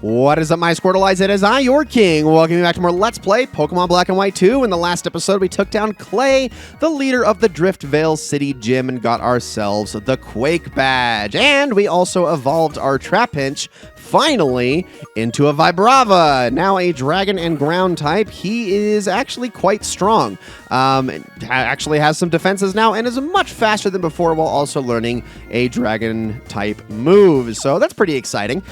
What is up, my Squirtleites? It is I, your king. Welcome back to more Let's Play Pokemon Black and White 2. In the last episode, we took down Clay, the leader of the Driftvale City Gym, and got ourselves the Quake Badge. And we also evolved our Trapinch, finally, into a Vibrava. Now a Dragon and Ground type. He is actually quite strong. Actually has some defenses now and is much faster than before while also learning a Dragon type move. So that's pretty exciting.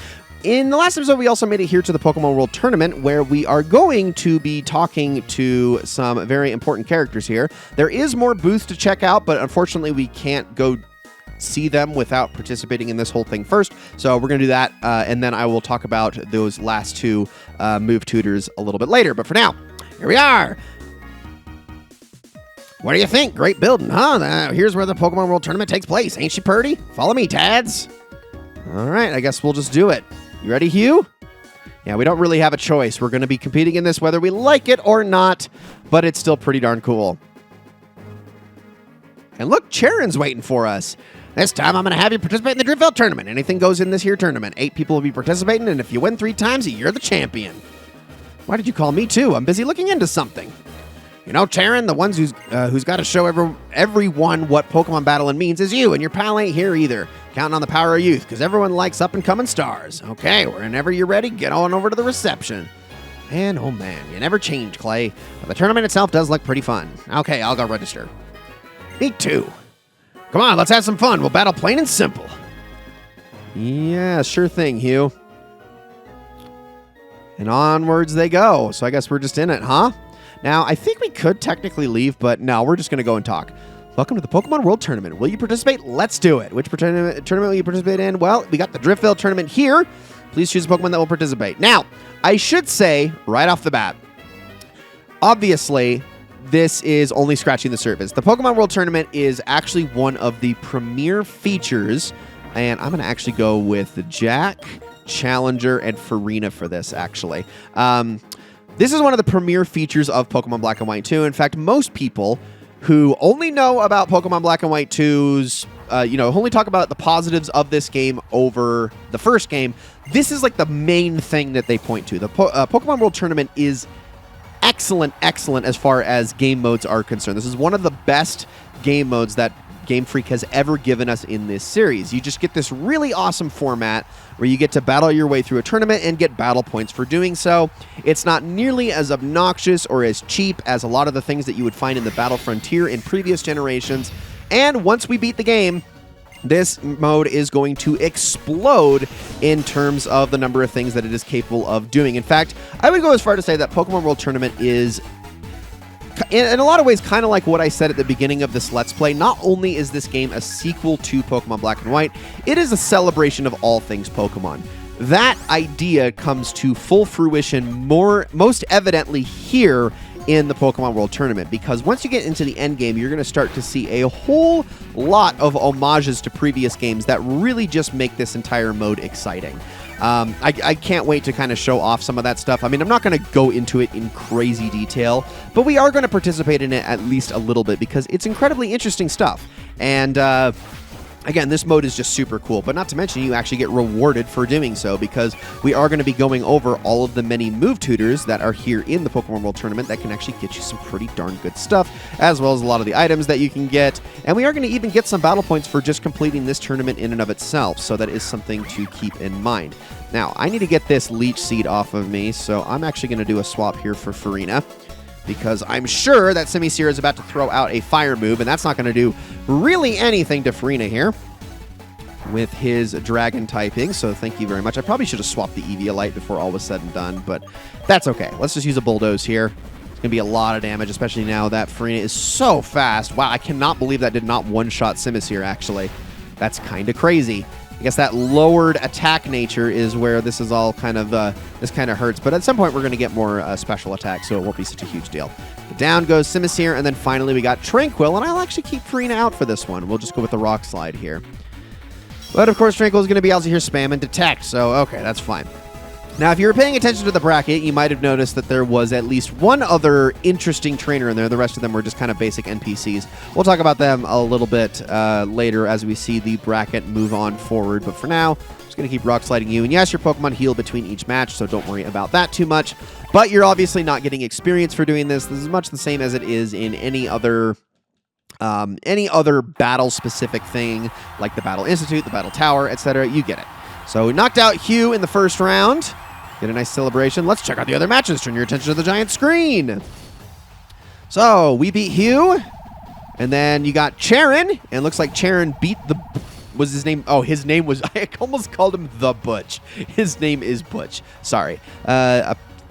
In the last episode, we also made it here to the Pokemon World Tournament, where we are going to be talking to some very important characters here. There is more booths to check out, but unfortunately, we can't go see them without participating in this whole thing first. So we're going to do that, and then I will talk about those last two move tutors a little bit later. But for now, here we are. What do you think? Great building, huh? Here's where the Pokemon World Tournament takes place. Ain't she purty? Follow me, Tads. All right, I guess we'll just do it. You ready, Hugh? Yeah, we don't really have a choice. We're going to be competing in this whether we like it or not, but it's still pretty darn cool. And look, Charon's waiting for us. This time, I'm going to have you participate in the Driftvale Tournament. Anything goes in this here tournament. 8 people will be participating, and if you win 3 times, you're the champion. Why did you call me, too? I'm busy looking into something. You know, Charon, the ones who's got to show everyone what Pokemon battling means is you, and your pal ain't here either. Counting on the power of youth, because everyone likes up-and-coming stars. Okay, whenever you're ready, get on over to the reception. And, oh man, you never change, Clay. But the tournament itself does look pretty fun. Okay, I'll go register. Me too. Come on, let's have some fun. We'll battle plain and simple. Yeah, sure thing, Hugh. And onwards they go. So I guess we're just in it, huh? Now, I think we could technically leave, but no, we're just going to go and talk. Welcome to the Pokemon World Tournament. Will you participate? Let's do it. Which tournament will you participate in? Well, we got the Driftvale Tournament here. Please choose a Pokemon that will participate. Now, I should say right off the bat, obviously, this is only scratching the surface. The Pokemon World Tournament is actually one of the premier features, and I'm going to actually go with Jack, Challenger, and Farina for this, actually. This is one of the premier features of Pokemon Black and White 2. In fact, most people who only know about Pokemon Black and White 2's, only talk about the positives of this game over the first game, this is like the main thing that they point to. The Pokemon World Tournament is excellent as far as game modes are concerned. This is one of the best game modes that Game Freak has ever given us in this series. You just get this really awesome format where you get to battle your way through a tournament and get battle points for doing so. It's not nearly as obnoxious or as cheap as a lot of the things that you would find in the Battle Frontier in previous generations. And once we beat the game, this mode is going to explode in terms of the number of things that it is capable of doing. In fact, I would go as far to say that Pokemon World Tournament is, in a lot of ways, kind of like what I said at the beginning of this Let's Play. Not only is this game a sequel to Pokemon Black and White, it is a celebration of all things Pokemon. That idea comes to full fruition most evidently here in the Pokemon World Tournament, because once you get into the end game, you're going to start to see a whole lot of homages to previous games that really just make this entire mode exciting. I can't wait to kind of show off some of that stuff. I mean, I'm not going to go into it in crazy detail, but we are going to participate in it at least a little bit because it's incredibly interesting stuff. And again, this mode is just super cool, but not to mention you actually get rewarded for doing so, because we are going to be going over all of the many move tutors that are here in the Pokemon World Tournament that can actually get you some pretty darn good stuff, as well as a lot of the items that you can get. And we are going to even get some battle points for just completing this tournament in and of itself, so that is something to keep in mind. Now, I need to get this Leech Seed off of me, so I'm actually going to do a swap here for Farina, because I'm sure that Simisear is about to throw out a fire move, and that's not going to do really anything to Farina here with his dragon typing, so thank you very much. I probably should have swapped the Eviolite before all was said and done, but that's okay. Let's just use a Bulldoze here. It's going to be a lot of damage, especially now that Farina is so fast. Wow, I cannot believe that did not one-shot Simisear, actually. That's kind of crazy. I guess that lowered attack nature is where this is all kind of, this kind of hurts. But at some point, we're going to get more special attacks, so it won't be such a huge deal. Down goes Simisear, and then finally we got Tranquil, and I'll actually keep Farina out for this one. We'll just go with the Rock Slide here. But, of course, Tranquil is going to be able to hear Spam and Detect, so okay, that's fine. Now, if you were paying attention to the bracket, you might have noticed that there was at least one other interesting trainer in there. The rest of them were just kind of basic NPCs. We'll talk about them a little bit later as we see the bracket move on forward. But for now, Just going to keep rock sliding you. And yes, your Pokemon heal between each match, so don't worry about that too much. But you're obviously not getting experience for doing this. This is much the same as it is in any other battle-specific thing, like the Battle Institute, the Battle Tower, etc. You get it. So we knocked out Hugh in the first round. Get a nice celebration. Let's check out the other matches. Turn your attention to the giant screen. So we beat Hugh. And then you got Charon. And it looks like Charon beat the... Was his name? Oh, his name was... I almost called him the Butch. His name is Butch. Sorry.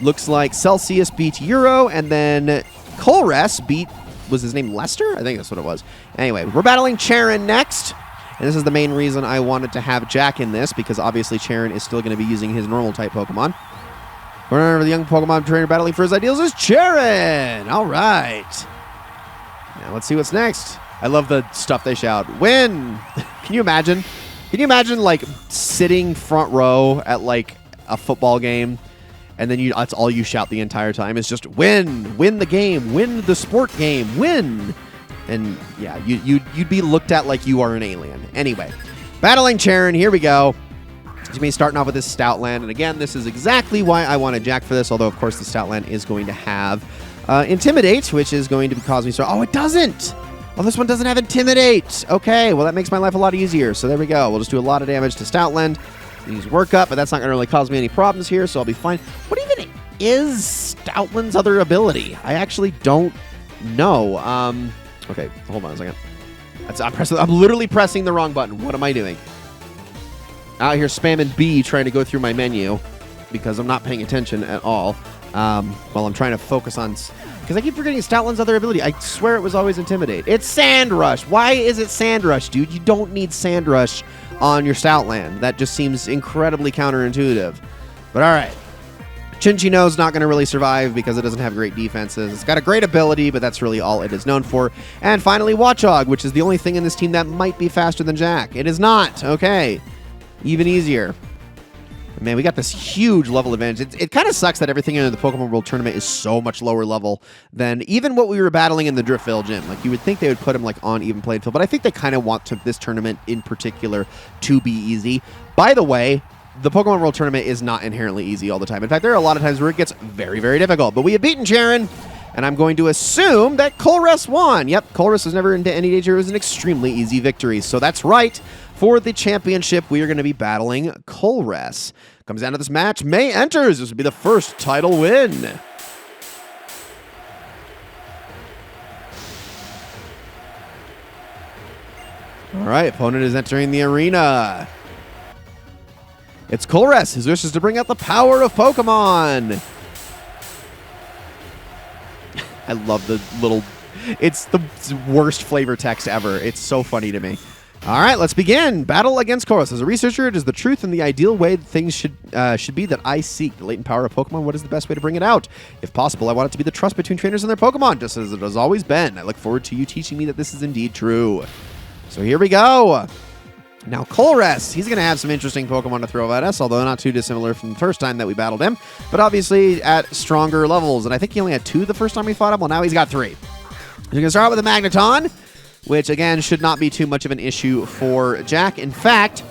Looks like Celsius beat Euro. And then Colress beat... Was his name Lester? I think that's what it was. Anyway, we're battling Charon next. And this is the main reason I wanted to have Jack in this, because obviously Charon is still going to be using his normal type Pokemon. Remember, the young Pokemon trainer battling for his ideals is Charon! All right. Now let's see what's next. I love the stuff they shout. Win! Can you imagine? Can you imagine, like, sitting front row at, like, a football game, and then that's all you shout the entire time is just win! Win the game! Win the sport game! Win! And, yeah, you'd be looked at like you are an alien. Anyway, battling Charon, here we go. He's going to be starting off with this Stoutland. And, again, this is exactly why I wanted Jack for this, although, of course, the Stoutland is going to have Intimidate, which is going to cause me... Oh, it doesn't! Oh, this one doesn't have Intimidate. Okay, well, that makes my life a lot easier. So there we go. We'll just do a lot of damage to Stoutland. Use Work Up, but that's not going to really cause me any problems here, so I'll be fine. What even is Stoutland's other ability? I actually don't know. Okay, hold on a second. I'm literally pressing the wrong button. What am I doing? Out here spamming B, trying to go through my menu because I'm not paying attention at all while I'm trying to focus on... Because I keep forgetting Stoutland's other ability. I swear it was always Intimidate. It's Sand Rush. Why is it Sand Rush, dude? You don't need Sand Rush on your Stoutland. That just seems incredibly counterintuitive. But all right. Chinchino's not going to really survive because it doesn't have great defenses. It's got a great ability, but that's really all it is known for. And finally, Watchog, which is the only thing in this team that might be faster than Jack. It is not. Okay. Even easier. Man, we got this huge level advantage. It kind of sucks that everything in the Pokemon World Tournament is so much lower level than even what we were battling in the Driftville gym. Like, you would think they would put him, like, on even playing field, but I think they kind of want this tournament in particular to be easy. By the way, the Pokemon World Tournament is not inherently easy all the time. In fact, there are a lot of times where it gets very, very difficult. But we have beaten Charon, and I'm going to assume that Colress won. Yep, Colress was never into any danger. It was an extremely easy victory. So that's right. For the championship, we are going to be battling Colress. Comes down to this match. May enters. This would be the first title win. All right, opponent is entering the arena. It's Colress. His wish is to bring out the power of Pokemon. I love the little... It's the worst flavor text ever. It's so funny to me. All right, let's begin. Battle against Colress. As a researcher, it is the truth and the ideal way that things should be that I seek. The latent power of Pokemon, what is the best way to bring it out? If possible, I want it to be the trust between trainers and their Pokemon, just as it has always been. I look forward to you teaching me that this is indeed true. So here we go. Now, Colress, he's going to have some interesting Pokemon to throw at us, although not too dissimilar from the first time that we battled him, but obviously at stronger levels. And I think he only had 2 the first time we fought him. Well, now he's got 3. We're going to start with a Magneton, which, again, should not be too much of an issue for Jack. In fact,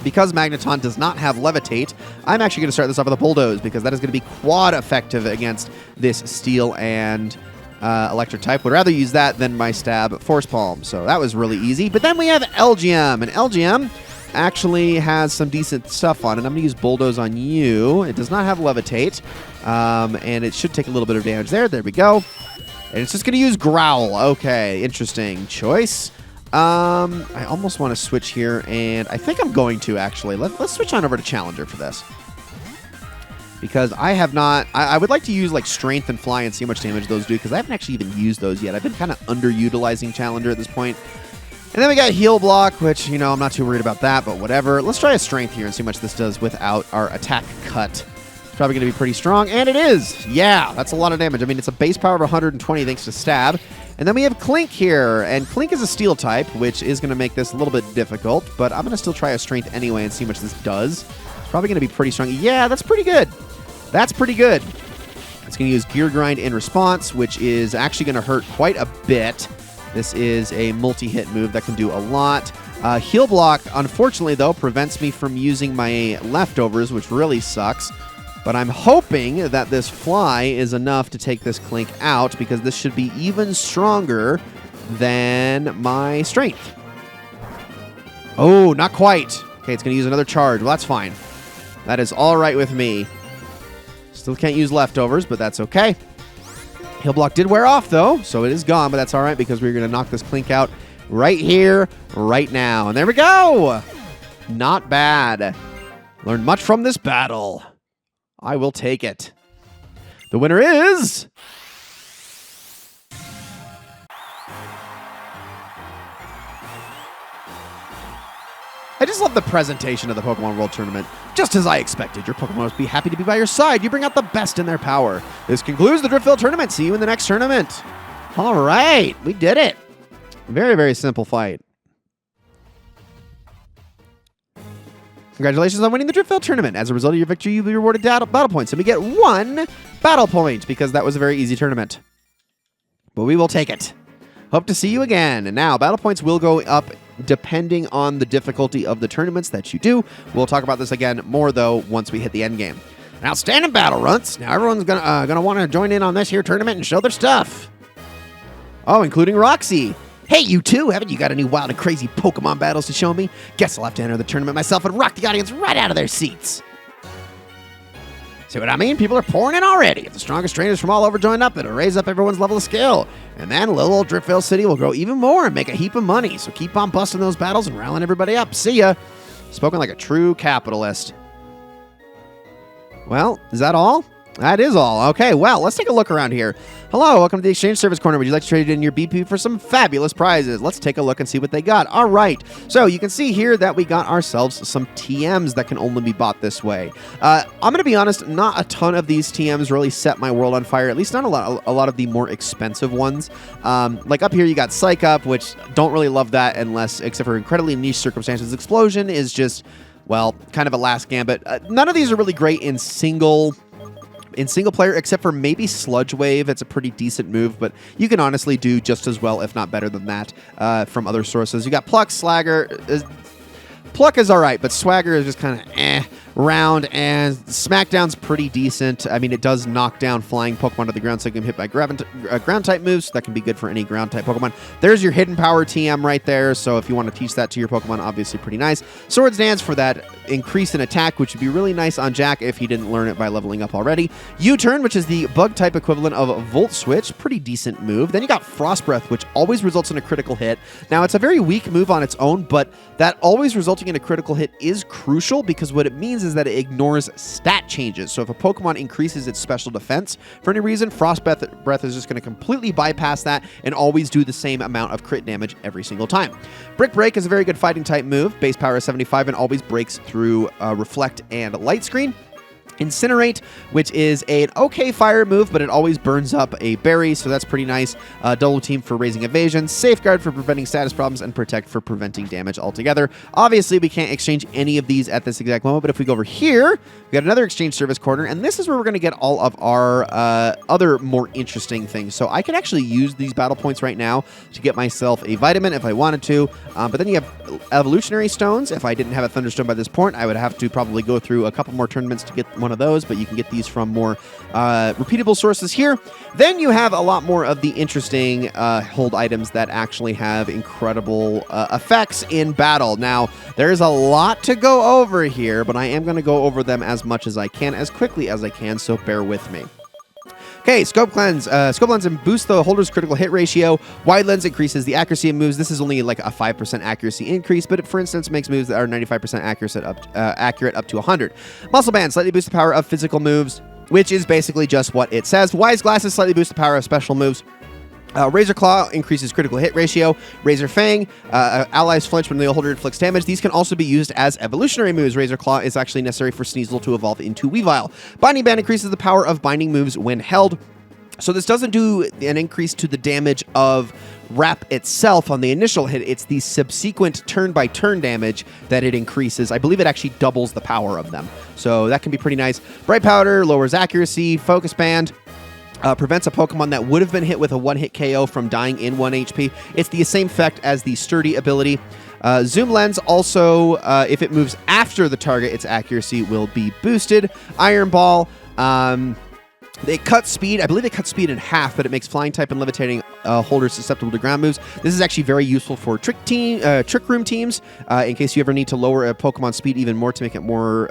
because Magneton does not have Levitate, I'm actually going to start this off with a Bulldoze, because that is going to be quad effective against this Steel and Electric type. Would rather use that than my stab Force Palm. So that was really easy. But then we have LGM, and LGM actually has some decent stuff on it. I'm going to use Bulldoze on you. It does not have Levitate, and it should take a little bit of damage there. There we go. And it's just going to use Growl. Okay, interesting choice. I almost want to switch here, and I think I'm going to, actually. Let's switch on over to Challenger for this. Because I have not... I would like to use, like, Strength and Fly and see how much damage those do, because I haven't actually even used those yet. I've been kind of underutilizing Challenger at this point. And then we got Heal Block, which, you know, I'm not too worried about that, but whatever. Let's try a Strength here and see how much this does without our attack cut. It's probably going to be pretty strong, and it is! Yeah, that's a lot of damage. I mean, it's a base power of 120 thanks to Stab. And then we have Clink here, and Clink is a Steel type, which is going to make this a little bit difficult, but I'm going to still try a Strength anyway and see how much this does. It's probably going to be pretty strong. Yeah, that's pretty good. That's pretty good. It's going to use Gear Grind in response, which is actually going to hurt quite a bit. This is a multi-hit move that can do a lot. Heal block, unfortunately, though, prevents me from using my leftovers, which really sucks. But I'm hoping that this fly is enough to take this Clink out, because this should be even stronger than my strength. Oh, not quite. Okay, it's going to use another charge. Well, that's fine. That is all right with me. Still can't use leftovers, but that's okay. Heal block did wear off, though, so it is gone, but that's all right because we're going to knock this Clink out right here, right now. And there we go. Not bad. Learned much from this battle. I will take it. The winner is... I just love the presentation of the Pokemon World Tournament. Just as I expected, your Pokemon must be happy to be by your side. You bring out the best in their power. This concludes the Driftville Tournament. See you in the next tournament. All right, we did it. Very, very simple fight. Congratulations on winning the Driftville Tournament. As a result of your victory, you'll be rewarded battle points. And we get 1 battle point because that was a very easy tournament. But we will take it. Hope to see you again. And now, battle points will go up depending on the difficulty of the tournaments that you do. We'll talk about this again more, though, once we hit the end game. An outstanding battle, Runts. Now, everyone's gonna want to join in on this here tournament and show their stuff. Oh, including Roxy. Hey, you two, haven't you got any wild and crazy Pokemon battles to show me? Guess I'll have to enter the tournament myself and rock the audience right out of their seats. See what I mean? People are pouring in already. If the strongest trainers from all over join up, it'll raise up everyone's level of skill. And then little old Driftville City will grow even more and make a heap of money. So keep on busting those battles and rallying everybody up. See ya. Spoken like a true capitalist. Well, is that all? That is all. Okay, well, let's take a look around here. Hello, welcome to the Exchange Service Corner. Would you like to trade in your BP for some fabulous prizes? Let's take a look and see what they got. All right, so you can see here that we got ourselves some TMs that can only be bought this way. I'm going to be honest, not a ton of these TMs really set my world on fire, at least not a lot of the more expensive ones. Like up here, you got Psych Up, which don't really love that except for incredibly niche circumstances. Explosion is just, well, kind of a last gambit. None of these are really great in single player, except for maybe Sludge Wave. It's a pretty decent move, but you can honestly do just as well, if not better than that, from other sources. You got Pluck, Slagger. Pluck is all right, but Swagger is just kind of round, and Smackdown's pretty decent. I mean, it does knock down flying Pokemon to the ground, so it can hit by ground-type moves. So that can be good for any ground-type Pokemon. There's your Hidden Power TM right there, so if you want to teach that to your Pokemon, obviously pretty nice. Swords Dance for that increase in attack, which would be really nice on Jack if he didn't learn it by leveling up already. U-Turn, which is the Bug-type equivalent of Volt Switch. Pretty decent move. Then you got Frost Breath, which always results in a critical hit. Now, it's a very weak move on its own, but that always resulting in a critical hit is crucial because what it means is that it ignores stat changes. So if a Pokemon increases its special defense for any reason, Frost Breath is just going to completely bypass that and always do the same amount of crit damage every single time. Brick Break is a very good fighting type move. Base power is 75 and always breaks through Reflect and Light Screen. Incinerate, which is an okay fire move, but it always burns up a berry, so that's pretty nice. Double Team for raising evasion, Safeguard for preventing status problems, and Protect for preventing damage altogether. Obviously, we can't exchange any of these at this exact moment, but if we go over here, we got another Exchange Service Corner, and this is where we're going to get all of our other more interesting things. So I can actually use these battle points right now to get myself a vitamin if I wanted to, but then you have Evolutionary Stones. If I didn't have a Thunderstone by this point, I would have to probably go through a couple more tournaments to get one of those, but you can get these from more repeatable sources here. Then you have a lot more of the interesting hold items that actually have incredible effects in battle. Now, there's a lot to go over here, but I am going to go over them as much as I can, as quickly as I can, so bear with me. Okay, Scope Cleanse. Scope Lens boosts the holder's critical hit ratio. Wide Lens increases the accuracy of moves. This is only like a 5% accuracy increase, but it, for instance, makes moves that are 95% accurate up to 100. Muscle Band slightly boosts the power of physical moves, which is basically just what it says. Wise Glasses slightly boost the power of special moves. Razor Claw increases critical hit ratio. Razor Fang, allies flinch when the holder inflicts damage. These can also be used as evolutionary moves. Razor Claw is actually necessary for Sneasel to evolve into Weavile. Binding Band increases the power of binding moves when held. So this doesn't do an increase to the damage of Wrap itself on the initial hit. It's the subsequent turn-by-turn damage that it increases. I believe it actually doubles the power of them. So that can be pretty nice. Bright Powder lowers accuracy. Focus Band prevents a Pokemon that would have been hit with a one-hit KO from dying in 1 HP. It's the same effect as the Sturdy ability. Zoom lens also, if it moves after the target, its accuracy will be boosted. Iron ball. They cut speed. I believe they cut speed in half, but it makes flying type and levitating holders susceptible to ground moves. This is actually very useful for trick room teams in case you ever need to lower a Pokemon speed even more to make it more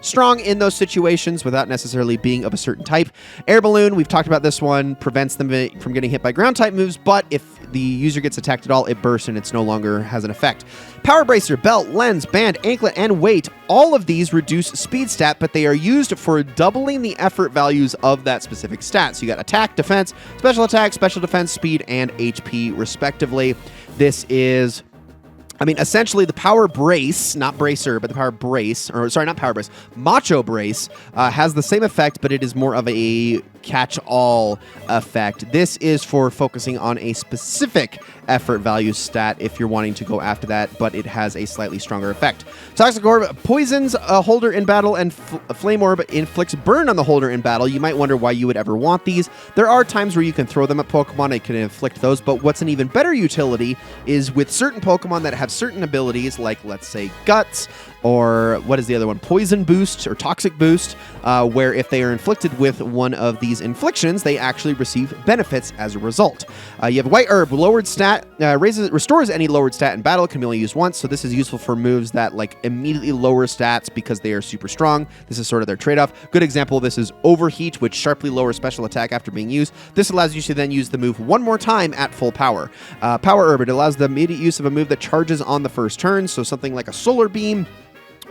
strong in those situations without necessarily being of a certain type. Air balloon, we've talked about this one, prevents them from getting hit by ground type moves, but if the user gets attacked at all, it bursts and it's no longer has an effect. Power bracer, belt, lens, band, anklet, and weight. All of these reduce speed stat, but they are used for doubling the effort values of that specific stat. So you got attack, defense, special defense, speed, and HP respectively. This is, I mean, essentially the power brace, not bracer, but the power brace, or sorry, not power brace, macho brace has the same effect, but it is more of a catch-all effect. This is for focusing on a specific effort value stat if you're wanting to go after that, but it has a slightly stronger effect. Toxic Orb poisons a holder in battle, and Flame Orb inflicts burn on the holder in battle. You might wonder why you would ever want these. There are times where you can throw them at Pokemon, it can inflict those, but what's an even better utility is with certain Pokemon that have certain abilities, like, let's say, Guts, or what is the other one? Poison Boost or Toxic Boost, where if they are inflicted with one of these inflictions, they actually receive benefits as a result. You have White Herb, lowered stat, restores any lowered stat in battle, can be only used once, so this is useful for moves that like immediately lower stats because they are super strong. This is sort of their trade-off. Good example of this is Overheat, which sharply lowers special attack after being used. This allows you to then use the move one more time at full power. Power Herb, it allows the immediate use of a move that charges on the first turn, so something like a Solar Beam,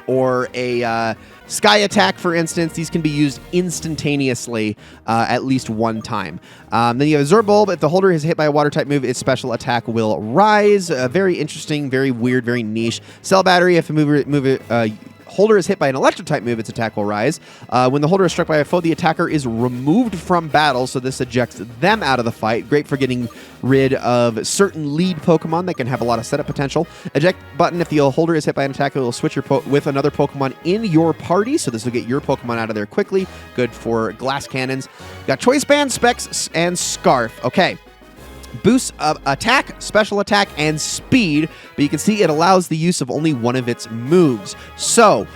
or a Sky Attack, for instance. These can be used instantaneously at least one time. Then you have Zerbolt. If the holder is hit by a water-type move, its special attack will rise. Very interesting, very weird, very niche. Cell Battery, if a holder is hit by an electric-type move, its attack will rise. When the holder is struck by a foe, the attacker is removed from battle, so this ejects them out of the fight. Great for getting rid of certain lead Pokemon that can have a lot of setup potential. Eject button, if the holder is hit by an attacker, it will switch with another Pokemon in your party, so this will get your Pokemon out of there quickly. Good for glass cannons. Got Choice Band, Specs, and Scarf. Okay. Boosts attack, special attack, and speed, but you can see it allows the use of only one of its moves. So,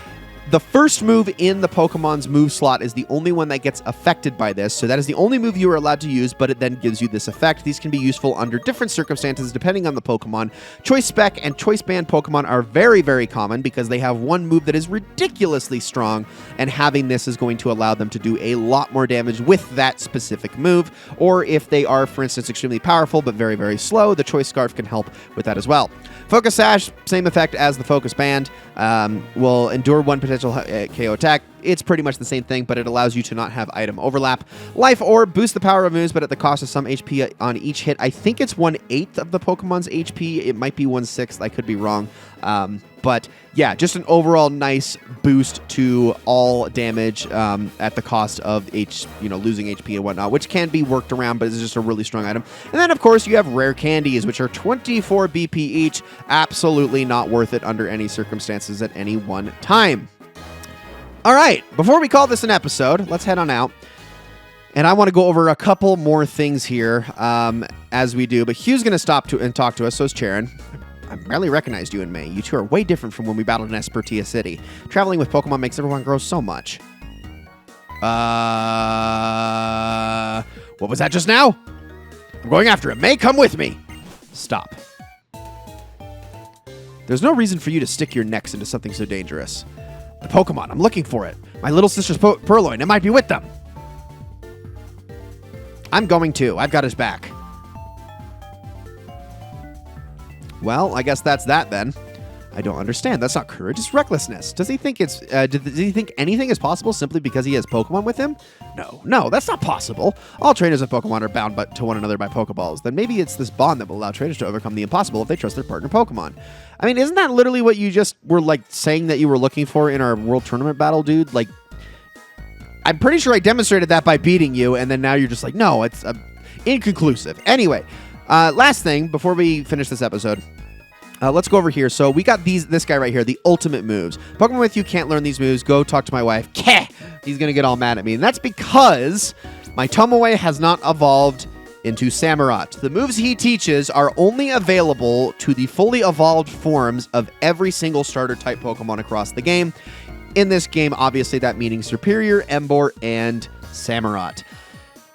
the first move in the Pokemon's move slot is the only one that gets affected by this, so that is the only move you are allowed to use, but it then gives you this effect. These can be useful under different circumstances depending on the Pokemon. Choice Spec and Choice Band Pokemon are very, very common because they have one move that is ridiculously strong, and having this is going to allow them to do a lot more damage with that specific move. Or if they are, for instance, extremely powerful but very, very slow, the Choice Scarf can help with that as well. Focus Sash, same effect as the Focus Band, will endure one potential KO attack. It's pretty much the same thing, but it allows you to not have item overlap. Life Orb boosts the power of moves, but at the cost of some HP on each hit. I think it's 1/8 of the Pokemon's HP. It might be 1/6. I could be wrong. But yeah, just an overall nice boost to all damage at the cost of losing HP and whatnot, which can be worked around, but it's just a really strong item. And then, of course, you have rare candies, which are 24 BP each. Absolutely not worth it under any circumstances at any one time. All right, before we call this an episode, let's head on out. And I want to go over a couple more things here as we do. But Hugh's going to stop and talk to us, so is Charon. I barely recognized you in May. You two are way different from when we battled in Espertia City. Traveling with Pokemon makes everyone grow so much. What was that just now? I'm going after him. May, come with me. Stop. There's no reason for you to stick your necks into something so dangerous. The Pokemon, I'm looking for it. My little sister's Purloin, it might be with them. I'm going to. I've got his back. Well, I guess that's that then. I don't understand. That's not courage. It's recklessness. Does he think does he think anything is possible simply because he has Pokemon with him? No, that's not possible. All trainers of Pokemon are bound to one another by Pokeballs. Then maybe it's this bond that will allow trainers to overcome the impossible if they trust their partner Pokemon. I mean, isn't that literally what you just were like saying that you were looking for in our World Tournament battle, dude? Like, I'm pretty sure I demonstrated that by beating you, and then now you're just like, no, it's inconclusive. Anyway, last thing before we finish this episode. Let's go over here. So we got this guy right here, the ultimate moves. Pokemon with you can't learn these moves. Go talk to my wife. Keh! He's going to get all mad at me. And that's because my Tomoe has not evolved into Samurott. The moves he teaches are only available to the fully evolved forms of every single starter type Pokemon across the game. In this game, obviously that meaning Superior, Emboar, and Samurott.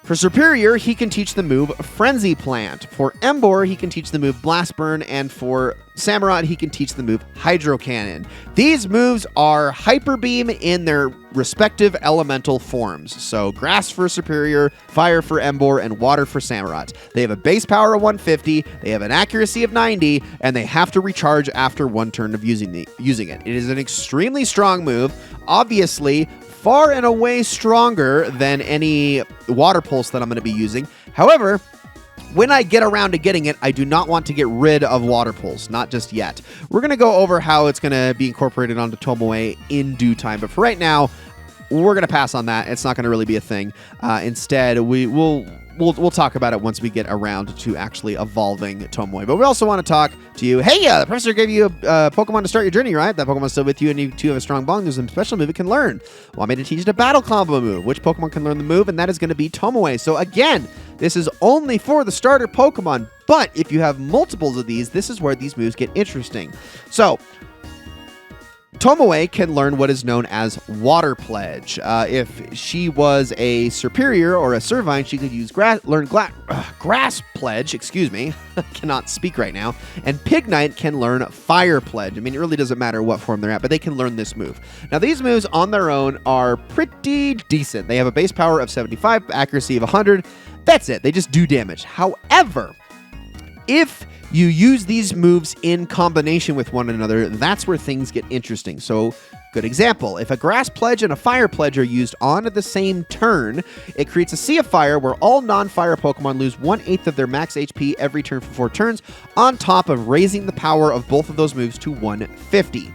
For Superior, he can teach the move Frenzy Plant. For Emboar, he can teach the move Blast Burn, and for Samurott, he can teach the move Hydro Cannon. These moves are Hyper Beam in their respective elemental forms. So Grass for Superior, Fire for Emboar, and Water for Samurott. They have a base power of 150, they have an accuracy of 90, and they have to recharge after one turn of using it. It is an extremely strong move, obviously far and away stronger than any Water Pulse that I'm going to be using. However, when I get around to getting it, I do not want to get rid of Water Pulse, not just yet. We're going to go over how it's going to be incorporated onto Tomoe in due time, but for right now, we're going to pass on that. It's not going to really be a thing. Instead, we'll talk about it once we get around to actually evolving Tomoe. But we also want to talk to you. Hey, the professor gave you a Pokemon to start your journey, right? That Pokemon's still with you, and you two have a strong bond. There's a special move it can learn. Want me to teach it a battle combo move? Which Pokemon can learn the move? And that is going to be Tomoe. So again, this is only for the starter Pokemon. But if you have multiples of these, this is where these moves get interesting. So Tomoe can learn what is known as Water Pledge. If she was a Superior or a Servine, she could use Grass Pledge, excuse me, cannot speak right now, and Pignite can learn Fire Pledge. I mean, it really doesn't matter what form they're at, but they can learn this move. Now, these moves on their own are pretty decent. They have a base power of 75, accuracy of 100. That's it. They just do damage. However, if you use these moves in combination with one another, that's where things get interesting. So, good example. If a Grass Pledge and a Fire Pledge are used on at the same turn, it creates a Sea of Fire where all non-fire Pokemon lose 1/8 of their max HP every turn for 4 turns, on top of raising the power of both of those moves to 150.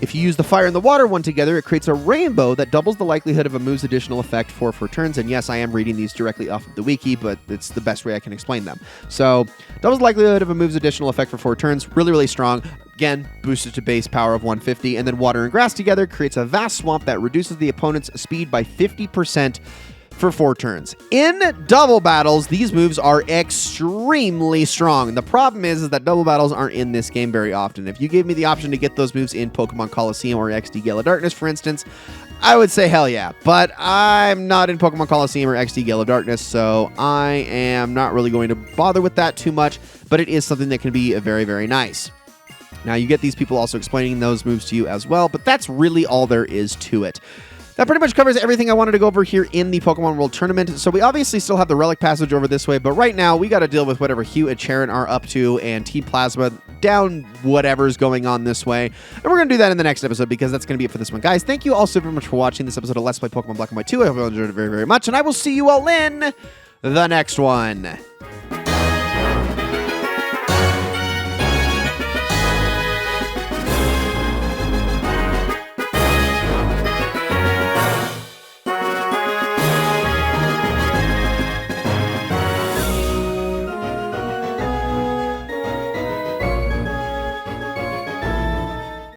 If you use the fire and the water one together, it creates a rainbow that doubles the likelihood of a move's additional effect for 4 turns. And yes, I am reading these directly off of the wiki, but it's the best way I can explain them. So, doubles the likelihood of a move's additional effect for 4 turns. Really, really strong. Again, boosted to base power of 150. And then water and grass together creates a vast swamp that reduces the opponent's speed by 50% for 4 turns. In double battles, these moves are extremely strong. The problem is that double battles aren't in this game very often. If you gave me the option to get those moves in Pokemon Colosseum or XD Gale of Darkness, for instance, I would say hell yeah. But I'm not in Pokemon Colosseum or XD Gale of Darkness, so I am not really going to bother with that too much, but it is something that can be very, very nice. Now, you get these people also explaining those moves to you as well, but that's really all there is to it. That pretty much covers everything I wanted to go over here in the Pokemon World Tournament. So we obviously still have the Relic Passage over this way, but right now we got to deal with whatever Hugh and Charon are up to and Team Plasma down whatever's going on this way. And we're going to do that in the next episode because that's going to be it for this one. Guys, thank you all so very much for watching this episode of Let's Play Pokemon Black and White 2. I hope you all enjoyed it very, very much, and I will see you all in the next one.